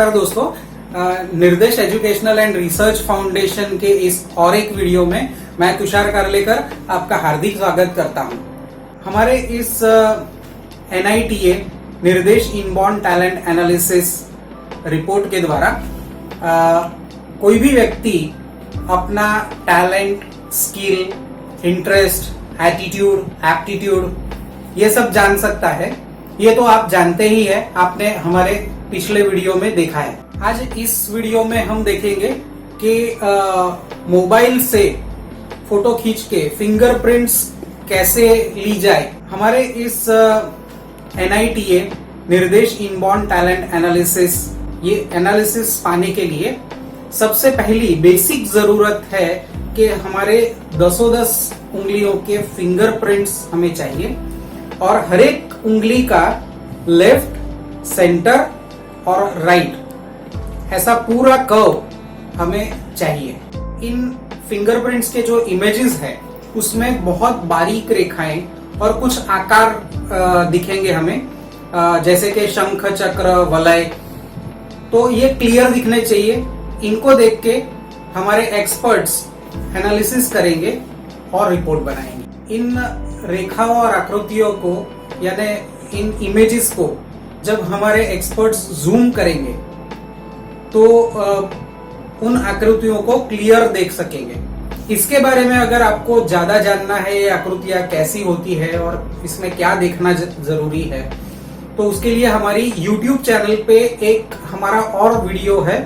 नमस्कार दोस्तों, निर्देश एजुकेशनल एंड रिसर्च फाउंडेशन के इस और एक वीडियो में मैं तुषार कारलेकर आपका हार्दिक स्वागत करता हूं। हमारे इस NITA निर्देश इनबॉर्न टैलेंट एनालिसिस रिपोर्ट के द्वारा कोई भी व्यक्ति अपना talent, skill, interest, attitude, aptitude ये सब जान सकता है। ये तो आप जानते ही है, आपने हमारे पिछले वीडियो में देखा है। आज इस वीडियो में हम देखेंगे कि मोबाइल से फोटो खींच के फिंगरप्रिंट्स कैसे ली जाए। हमारे इस NITA निर्देश इनबॉर्न टैलेंट एनालिसिस, ये एनालिसिस पाने के लिए सबसे पहली बेसिक जरूरत है कि हमारे 10 उंगलियों के फिंगरप्रिंट्स हमें चाहिए और हर एक उंगली का लेफ्ट, सेंटर और राइट ऐसा पूरा कर्व हमें चाहिए। इन फिंगरप्रिंट्स के जो इमेजेस है उसमें बहुत बारीक रेखाएं और कुछ आकार दिखेंगे हमें, जैसे कि शंख, चक्र, वलय। तो ये क्लियर दिखने चाहिए। इनको देख के हमारे एक्सपर्ट्स एनालिसिस करेंगे और रिपोर्ट बनाएंगे। इन रेखाओं और आकृतियों को यानी इन इमेजेस को जब हमारे एक्सपर्ट्स जूम करेंगे तो उन आकृतियों को क्लियर देख सकेंगे। इसके बारे में अगर आपको ज्यादा जानना है, ये आकृतियां कैसी होती है और इसमें क्या देखना जरूरी है, तो उसके लिए हमारी YouTube चैनल पे एक हमारा और वीडियो है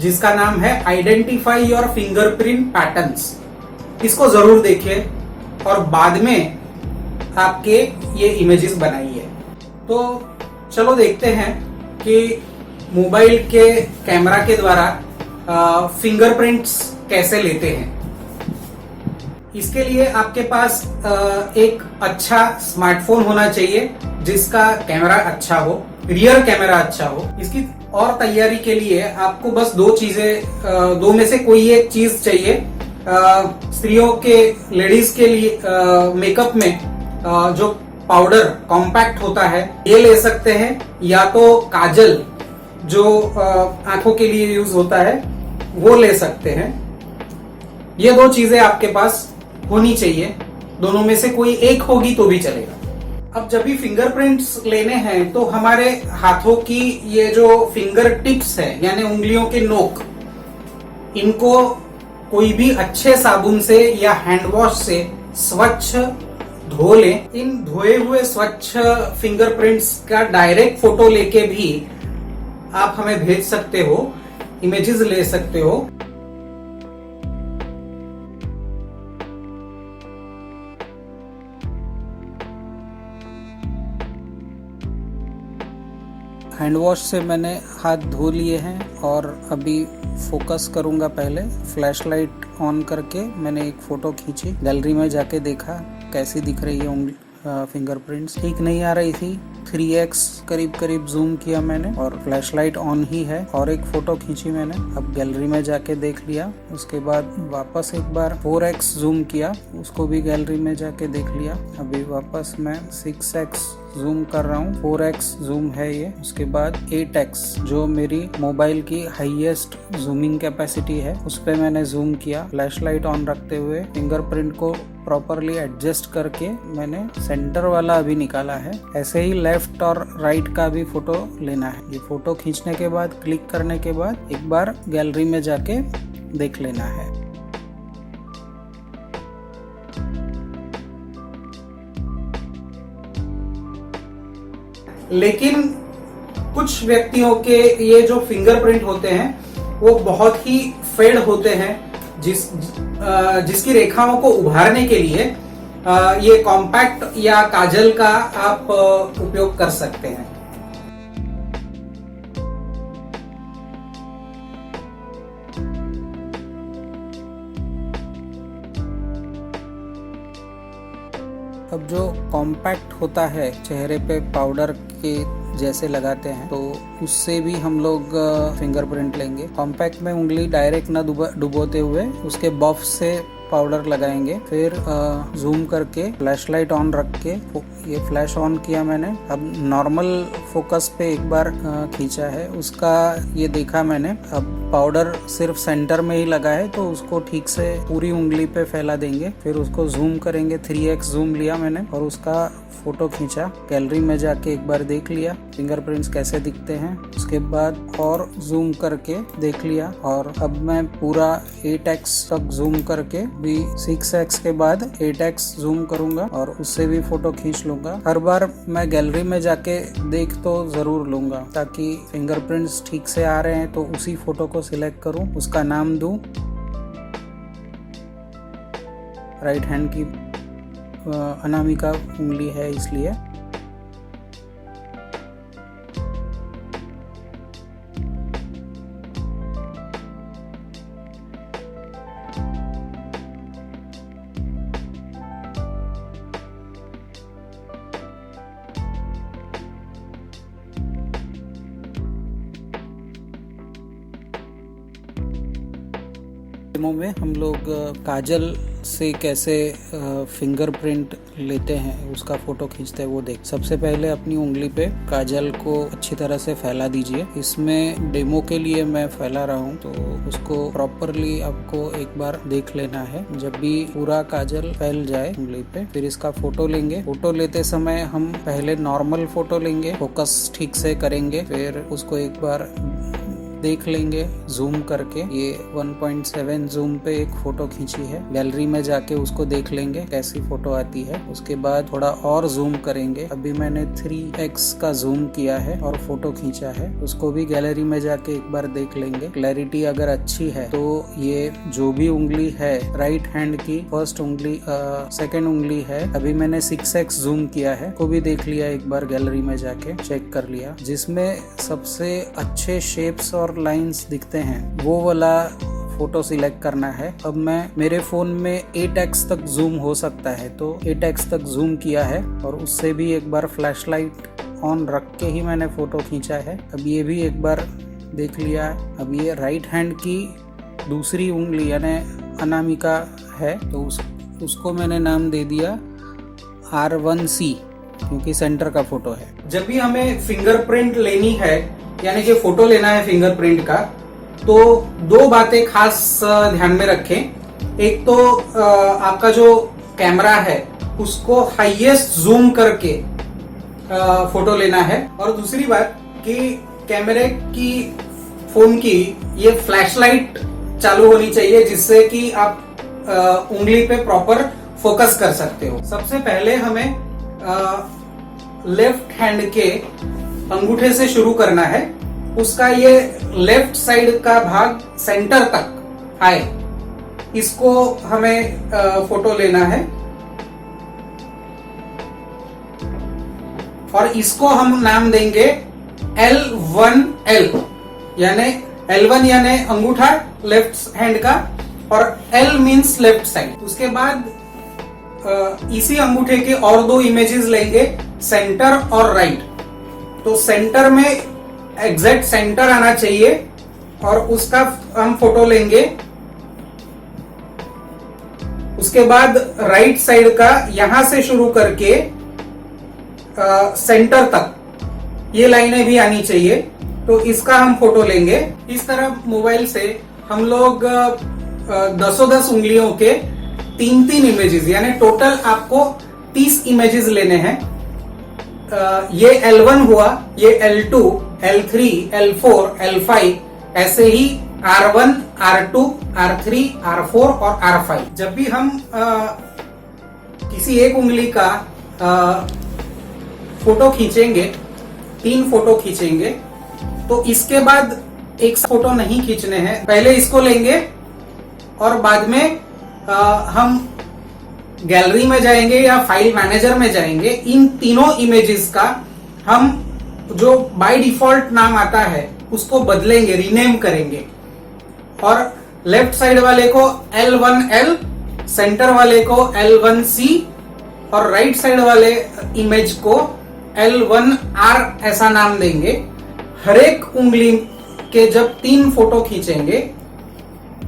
जिसका नाम है आइडेंटिफाई योर फिंगरप्रिंट पैटर्न्स। इसको जरूर देखिए और बाद में आपके ये इमेजेस बनाइए। तो चलो देखते हैं कि मोबाइल के कैमरा के द्वारा फिंगरप्रिंट्स कैसे लेते हैं। इसके लिए आपके पास एक अच्छा स्मार्टफोन होना चाहिए जिसका कैमरा अच्छा हो, रियर कैमरा अच्छा हो। इसकी और तैयारी के लिए आपको बस दो में से कोई एक चीज चाहिए। स्त्रियों के, लेडीज के लिए मेकअप में जो पाउडर कॉम्पैक्ट होता है ये ले सकते हैं, या तो काजल जो आंखों के लिए यूज होता है वो ले सकते हैं। ये दो चीजें आपके पास होनी चाहिए, दोनों में से कोई एक होगी तो भी चलेगा। अब जब भी फिंगरप्रिंट्स लेने हैं तो हमारे हाथों की ये जो फिंगर टिप्स है यानी उंगलियों के नोक, इनको कोई भी अच्छे साबुन से या हैंड वॉश से स्वच्छ धो लें। इन धोए हुए स्वच्छ फिंगरप्रिंट्स का डायरेक्ट फोटो लेके भी आप हमें भेज सकते हो, इमेजेस ले सकते हो। हैंड वॉश से मैंने हाथ धो लिए हैं और अभी फोकस करूंगा। पहले फ्लैशलाइट ऑन करके मैंने एक फोटो खींची, गैलरी में जाके देखा कैसी दिख रही है फिंगरप्रिंट्स। ठीक नहीं आ रही थी, 3x करीब जूम किया मैंने और फ्लैशलाइट ऑन ही है और एक फोटो खींची मैंने। अब गैलरी में जाके देख लिया, उसके बाद वापस एक बार 4x जूम किया, उसको भी गैलरी में जाके देख लिया। अभी वापस मैं 6x जूम कर रहा हूँ, 4x जूम है ये। उसके बाद 8x जो मेरी मोबाइल की हाईएस्ट जूमिंग कैपेसिटी है उस पे मैंने जूम किया। फ्लैशलाइट ऑन रखते हुए फिंगरप्रिंट को प्रॉपरली एडजस्ट करके मैंने सेंटर वाला अभी निकाला है। ऐसे ही लेफ्ट और राइट का भी फोटो लेना है। ये फोटो खींचने के बाद, क्लिक करने के बाद एक बार गैलरी में जाके देख लेना है। लेकिन कुछ व्यक्तियों के ये जो फिंगरप्रिंट होते हैं वो बहुत ही फेड होते हैं, जिसकी रेखाओं को उभारने के लिए ये कॉम्पैक्ट या काजल का आप उपयोग कर सकते हैं। अब जो कॉम्पैक्ट होता है चेहरे पे पाउडर के जैसे लगाते हैं तो उससे भी हम लोग फिंगरप्रिंट लेंगे। कॉम्पैक्ट में उंगली डायरेक्ट ना डुबोते हुए उसके बफ से पाउडर लगाएंगे, फिर जूम करके फ्लैशलाइट ऑन रख के ये फ्लैश ऑन किया मैंने। अब नॉर्मल फोकस पे एक बार खींचा है, उसका ये देखा मैंने। अब पाउडर सिर्फ सेंटर में ही लगा है तो उसको ठीक से पूरी उंगली पे फैला देंगे, फिर उसको जूम करेंगे। 3x जूम लिया मैंने और उसका फोटो खींचा। गैलरी में जाके एक बार देख लिया फिंगरप्रिंट्स कैसे दिखते हैं, उसके बाद और जूम करके देख लिया। और अब मैं पूरा 8x तक जूम करके भी 6x के बाद 8x जूम करूंगा और उससे भी फोटो खींच लूंगा। हर बार मैं गैलरी में जाके देख तो जरूर लूंगा ताकि फिंगरप्रिंट्स ठीक से आ रहे हैं तो उसी फोटो को सिलेक्ट करूं, उसका नाम दूं। राइट हैंड की अनामिका उंगली है इसलिए। डेमो में हम लोग काजल से कैसे फिंगरप्रिंट लेते हैं, उसका फोटो खींचते हैं, वो देख। सबसे पहले अपनी उंगली पे काजल को अच्छी तरह से फैला दीजिए। इसमें डेमो के लिए मैं फैला रहा हूँ तो उसको प्रॉपरली आपको एक बार देख लेना है। जब भी पूरा काजल फैल जाए उंगली पे, फिर इसका फोटो लेंगे। फोटो लेते समय हम पहले नॉर्मल फोटो लेंगे, फोकस ठीक से करेंगे, फिर उसको एक बार देख लेंगे जूम करके। ये 1.7 जूम पे एक फोटो खींची है। गैलरी में जाके उसको देख लेंगे कैसी फोटो आती है। उसके बाद थोड़ा और जूम करेंगे। अभी मैंने 3x का जूम किया है और फोटो खींचा है, उसको भी गैलरी में जाके एक बार देख लेंगे। क्लैरिटी अगर अच्छी है तो ये जो भी उंगली है राइट हैंड की फर्स्ट उंगली सेकेंड उंगली है। अभी मैंने 6x जूम किया है, को भी देख लिया एक बार गैलरी में जाके चेक कर लिया। जिसमें सबसे अच्छे शेप्स और लाइंस दिखते हैं वो वाला फोटो सिलेक्ट करना है। अब मैं मेरे फोन में 8x तक जूम हो सकता है तो 8x तक जूम किया है और उससे भी एक बार फ्लैशलाइट ऑन रख के ही मैंने फोटो खींचा है। अब ये भी एक बार देख लिया है। अब ये राइट हैंड की दूसरी उंगली यानी अनामिका है तो उसको मैंने नाम दे दिया R1C क्योंकि सेंटर का फोटो है। जब भी हमें फिंगरप्रिंट लेनी है यानी कि फोटो लेना है फिंगरप्रिंट का, तो दो बातें खास ध्यान में रखें। एक तो आपका जो कैमरा है उसको हाईएस्ट जूम करके फोटो लेना है, और दूसरी बात कि कैमरे की फोन की ये फ्लैशलाइट चालू होनी चाहिए जिससे कि आप उंगली पे प्रॉपर फोकस कर सकते हो। सबसे पहले हमें लेफ्ट हैंड के अंगूठे से शुरू करना है। उसका ये लेफ्ट साइड का भाग सेंटर तक आए, इसको हमें फोटो लेना है। और इसको हम नाम देंगे L1L, यानी L1 यानी अंगूठा लेफ्ट हैंड का और L मींस लेफ्ट साइड। उसके बाद इसी अंगूठे के और दो इमेजेस लेंगे, सेंटर और राइट। तो सेंटर में एग्जैक्ट सेंटर आना चाहिए और उसका हम फोटो लेंगे। उसके बाद राइट साइड का यहां से शुरू करके सेंटर तक ये लाइनें भी आनी चाहिए, तो इसका हम फोटो लेंगे। इस तरह मोबाइल से हम लोग 10 उंगलियों के 3 इमेजेस यानी टोटल आपको 30 इमेजेस लेने हैं। ये L1 हुआ, ये L2, L3, L4, L5, ऐसे ही R1, R2, R3, R4 और R5। जब भी हम किसी एक उंगली का फोटो खींचेंगे, 3 फोटो खींचेंगे, तो इसके बाद एक फोटो नहीं खींचने हैं। पहले इसको लेंगे और बाद में हम गैलरी में जाएंगे या फाइल मैनेजर में जाएंगे। इन तीनों इमेजेस का हम जो बाय डिफॉल्ट नाम आता है उसको बदलेंगे, रीनेम करेंगे। और लेफ्ट साइड वाले को L1L, सेंटर वाले को L1C और राइट साइड वाले इमेज को L1R ऐसा नाम देंगे। हर एक उंगली के जब 3 फोटो खींचेंगे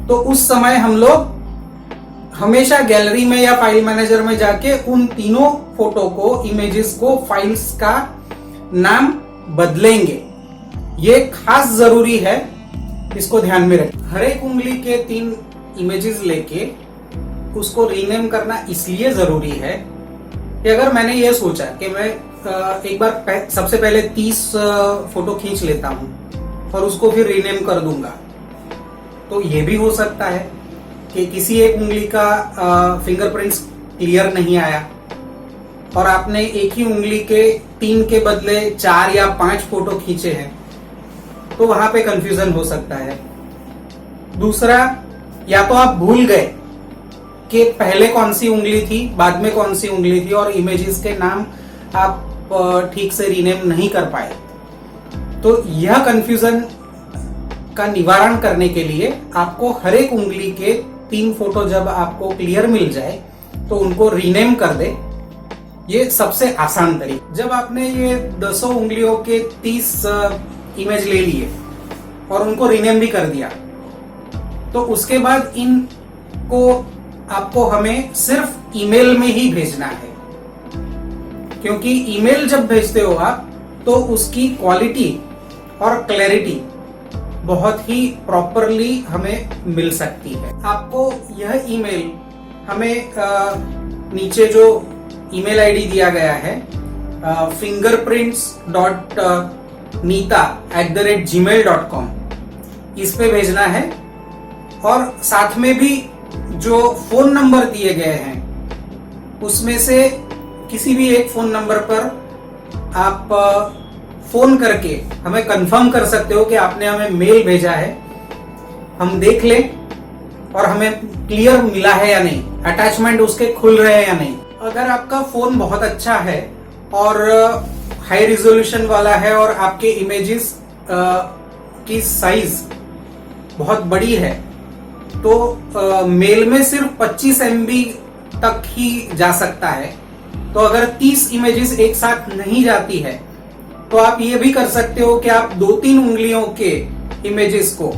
तो उस समय हम लोग हमेशा गैलरी में या फाइल मैनेजर में जाके उन तीनों फोटो को, इमेजेस को, फाइल्स का नाम बदलेंगे। ये खास जरूरी है, इसको ध्यान में रखें। हर एक उंगली के 3 इमेजेस लेके उसको रीनेम करना इसलिए जरूरी है कि अगर मैंने ये सोचा कि मैं एक बार सबसे पहले 30 फोटो खींच लेता हूं और उसको फिर रीनेम कर दूंगा, तो ये भी हो सकता है कि किसी एक उंगली का फिंगरप्रिंट्स क्लियर नहीं आया और आपने एक ही उंगली के 3 के बदले 4 या 5 फोटो खींचे हैं, तो वहां पे कंफ्यूजन हो सकता है। दूसरा, या तो आप भूल गए कि पहले कौन सी उंगली थी, बाद में कौन सी उंगली थी, और इमेजेस के नाम आप ठीक से रीनेम नहीं कर पाए। तो यह कंफ्यूजन का निवारण करने के लिए आपको हर एक उंगली के 3 फोटो जब आपको क्लियर मिल जाए तो उनको रीनेम कर दे। ये सबसे आसान तरीका। जब आपने ये 200 उंगलियों के 30 इमेज ले लिए और उनको रीनेम भी कर दिया, तो उसके बाद इनको आपको हमें सिर्फ ईमेल में ही भेजना है, क्योंकि ईमेल जब भेजते हो आप तो उसकी क्वालिटी और क्लैरिटी बहुत ही प्रॉपरली हमें मिल सकती है। आपको यह ईमेल हमें नीचे जो ईमेल आईडी दिया गया है fingerprints.nita@gmail.com, इस पे भेजना है। और साथ में भी जो फोन नंबर दिए गए हैं उसमें से किसी भी एक फोन नंबर पर आप फोन करके हमें कंफर्म कर सकते हो कि आपने हमें मेल भेजा है, हम देख लें और हमें क्लियर मिला है या नहीं, अटैचमेंट उसके खुल रहे हैं या नहीं। अगर आपका फोन बहुत अच्छा है और हाई रिजोल्यूशन वाला है और आपके इमेजेस की साइज बहुत बड़ी है, तो मेल में सिर्फ 25 MB तक ही जा सकता है। तो अगर 30 इमेजेस एक साथ नहीं जाती है तो आप ये भी कर सकते हो कि आप 2-3 उंगलियों के इमेजेस को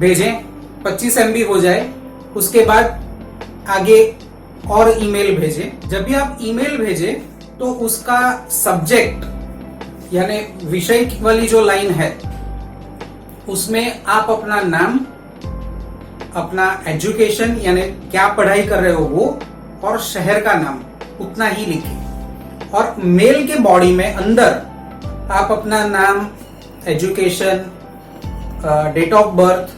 भेजें, 25 MB हो जाए, उसके बाद आगे और ईमेल भेजें। जब भी आप ईमेल भेजें तो उसका सब्जेक्ट यानी विषय वाली जो लाइन है उसमें आप अपना नाम, अपना एजुकेशन यानी क्या पढ़ाई कर रहे हो वो, और शहर का नाम उतना ही लिखें। और मेल के बॉडी में अंदर आप अपना नाम, education, date of birth,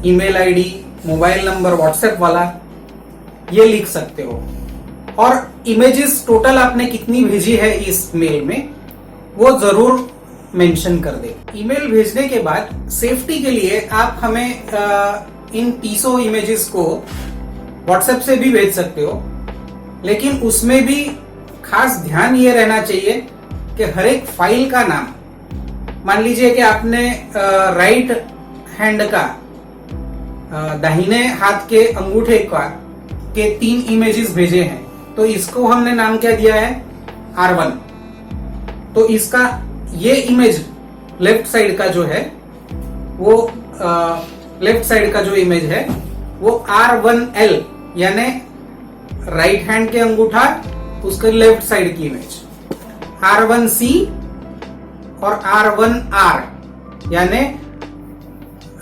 email ID, mobile number, WhatsApp वाला ये लिख सकते हो। और इमेजेस टोटल आपने कितनी भेजी है इस मेल में वो जरूर मेंशन कर दे। ईमेल भेजने के बाद सेफ्टी के लिए आप हमें इन 300 इमेजेस को व्हाट्सएप से भी भेज सकते हो, लेकिन उसमें भी खास ध्यान ये रहना चाहिए कि हर एक फाइल का नाम, मान लीजिए कि आपने राइट हैंड का, दाहिने हाथ के अंगूठे का के 3 इमेजेस भेजे हैं, तो इसको हमने नाम क्या दिया है, R1। तो इसका ये इमेज लेफ्ट साइड का जो है वो लेफ्ट साइड का जो इमेज है वो R1L यानी राइट हैंड के अंगूठा उसके लेफ्ट साइड की इमेज, R1C और R1R यानी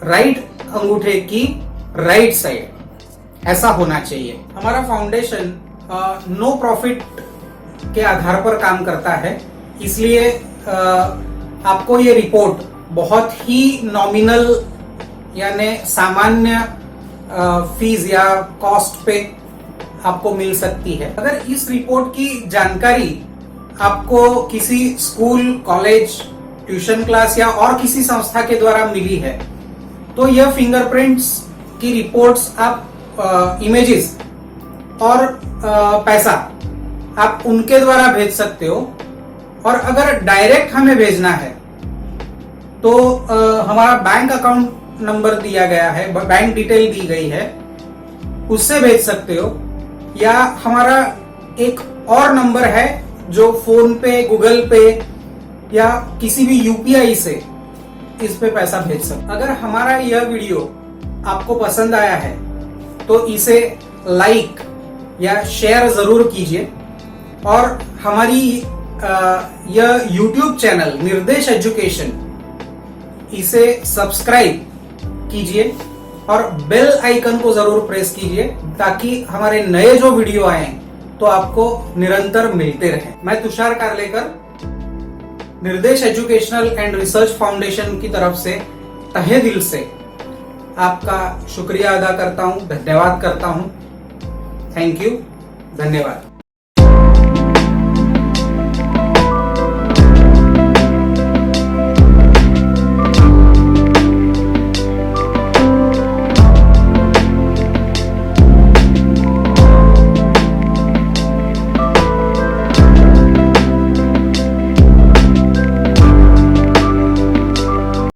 राइट अंगूठे की राइट साइड, ऐसा होना चाहिए। हमारा फाउंडेशन नो प्रॉफिट के आधार पर काम करता है, इसलिए आपको ये रिपोर्ट बहुत ही नॉमिनल यानी सामान्य फीस या कॉस्ट पे आपको मिल सकती है। अगर इस रिपोर्ट की जानकारी आपको किसी स्कूल, कॉलेज, ट्यूशन क्लास या और किसी संस्था के द्वारा मिली है, तो यह फिंगरप्रिंट्स की रिपोर्ट्स आप इमेजेस और पैसा आप उनके द्वारा भेज सकते हो। और अगर डायरेक्ट हमें भेजना है तो हमारा बैंक अकाउंट नंबर दिया गया है, बैंक डिटेल दी गई है, उससे भेज सकते हो। या हमारा एक और नंबर है जो फोन पे, गूगल पे या किसी भी यूपीआई से इस पे पैसा भेज सकते। अगर हमारा यह वीडियो आपको पसंद आया है तो इसे लाइक या शेयर जरूर कीजिए और हमारी यह YouTube चैनल निर्देश एजुकेशन इसे सब्सक्राइब कीजिए और बेल आइकन को जरूर प्रेस कीजिए ताकि हमारे नए जो वीडियो आए तो आपको निरंतर मिलते रहे। मैं तुषार कारलेकर निर्देश एजुकेशनल एंड रिसर्च फाउंडेशन की तरफ से तहे दिल से आपका शुक्रिया अदा करता हूं, धन्यवाद करता हूं। थैंक यू, धन्यवाद।